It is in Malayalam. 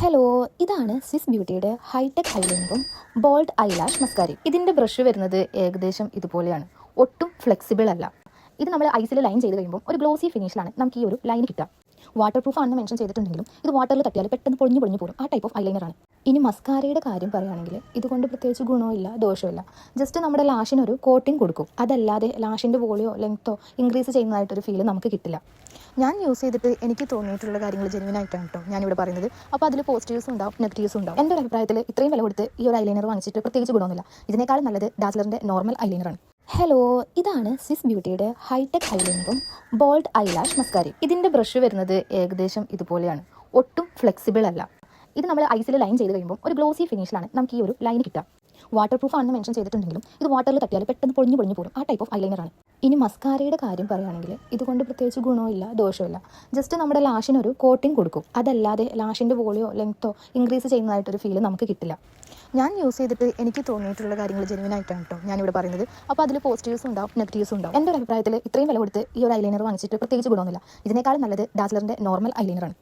ഹലോ, ഇതാണ് സ്വിസ് ബ്യൂട്ടിയുടെ ഹൈടെക് ഐലൈനറും ബോൾഡ് ഐലാഷ് മസ്കാരയും. ഇതിൻ്റെ ബ്രഷ് വരുന്നത് ഏകദേശം ഇതുപോലെയാണ്. ഒട്ടും ഫ്ലെക്സിബിൾ അല്ല. ഇത് നമ്മൾ ഐസിൽ ലൈൻ ചെയ്ത് കഴിയുമ്പോൾ ഒരു ഗ്ലോസി ഫിനിഷിലാണ് നമുക്ക് ഈ ഒരു ലൈൻ കിട്ടുക. വാട്ടർ പ്രൂഫ് ആണെന്ന് മെൻഷൻ ചെയ്തിട്ടുണ്ടെങ്കിലും ഇത് വാട്ടറിൽ തട്ടിയാൽ പെട്ടെന്ന് പൊളിഞ്ഞു പോകും. ആ ടൈപ്പ് ഓഫ് ഐലൈനറാണ്. ഇനി മസ്കാരയുടെ കാര്യം പറയുകയാണെങ്കിൽ ഇതുകൊണ്ട് പ്രത്യേകിച്ച് ഗുണമില്ല, ദോഷമില്ല. ജസ്റ്റ് നമ്മുടെ ലാഷിനൊരു കോട്ടിങ് കൊടുക്കും. അതല്ലാതെ ലാഷിൻ്റെ വോളിയോ ലെങ്ത്തോ ഇൻക്രീസ് ചെയ്യുന്നതായിട്ടൊരു ഫീൽ നമുക്ക് കിട്ടില്ല. ഞാൻ യൂസ് ചെയ്തിട്ട് എനിക്ക് തോന്നിയിട്ടുള്ള കാര്യങ്ങൾ ജെന്യൂൻ ആയിട്ടാണ് കേട്ടോ ഞാനിവിടെ പറയുന്നത്. അപ്പോൾ അതിൽ പോസിറ്റീവ്സും ഉണ്ടാവും, നെഗറ്റീവ്സും ഉണ്ടാവും. എൻ്റെ ഒരു അഭിപ്രായത്തിൽ ഇത്രയും വില കൊടുത്ത് ഈ ഒരു ഐലൈനർ വാങ്ങിച്ചിട്ട് പ്രത്യേകിച്ച് ഗുണമൊന്നുമില്ല. ഇതിനേക്കാളും നല്ലത് ഡാസ്ലറിൻ്റെ നോർമൽ ഐലൈനറാണ്. ഹലോ, ഇതാണ് സ്വിസ് ബ്യൂട്ടിയുടെ ഹൈടെക് ഐലൈനറും ബോൾഡ് ഐലാഷ് മസ്കാരയും. ഇതിൻ്റെ ബ്രഷ് വരുന്നത് ഏകദേശം ഇതുപോലെയാണ്. ഒട്ടും ഫ്ലെക്സിബിൾ അല്ല. ഇത് നമ്മൾ ഐസിൽ ലൈൻ ചെയ്ത് കഴിയുമ്പോൾ ഒരു ഗ്ലോസി ഫിനിഷിലാണ് നമുക്ക് ഈ ഒരു ലൈൻ കിട്ടുക. വാട്ടർ പ്രൂഫ് ആണെന്ന് മെൻഷൻ ചെയ്തിട്ടുണ്ടെങ്കിലും ഇത് വാട്ടറിൽ തട്ടിയാൽ പെട്ടെന്ന് പൊളിഞ്ഞു പോകും. ആ ടൈപ്പ് ഓഫ് ഐലൈനറാണ്. ഇനി മസ്കാരയുടെ കാര്യം പറയുകയാണെങ്കിൽ ഇതുകൊണ്ട് പ്രത്യേകിച്ച് ഗുണമില്ല, ദോഷമില്ല. ജസ്റ്റ് നമ്മുടെ ലാഷിനൊരു കോട്ടിങ് കൊടുക്കും. അതല്ലാതെ ലാഷിൻ്റെ വോളിയോ ലെങ്ത്തോ ഇൻക്രീസ് ചെയ്യുന്നതായിട്ടൊരു ഫീൽ നമുക്ക് കിട്ടില്ല. ഞാൻ യൂസ് ചെയ്തിട്ട് എനിക്ക് തോന്നിയിട്ടുള്ള കാര്യങ്ങൾ ജെന്യൂൻ ആയിട്ടാണ് കേട്ടോ ഞാനിവിടെ പറയുന്നത്. അപ്പോൾ അതിൽ പോസിറ്റീവ്സും ഉണ്ടാവും, നെഗറ്റീവ്സും ഉണ്ടാവും. എൻ്റെ ഒരു അഭിപ്രായത്തിൽ ഇത്രയും വില കൊടുത്ത് ഈ ഒരു ഐലൈനർ വാങ്ങിച്ചിട്ട് പ്രത്യേകിച്ച് ഗുണമൊന്നുമില്ല. ഇതിനേക്കാളും നല്ലത് ഡാസ്ലറിൻ്റെ നോർമൽ ഐലൈനറാണ്.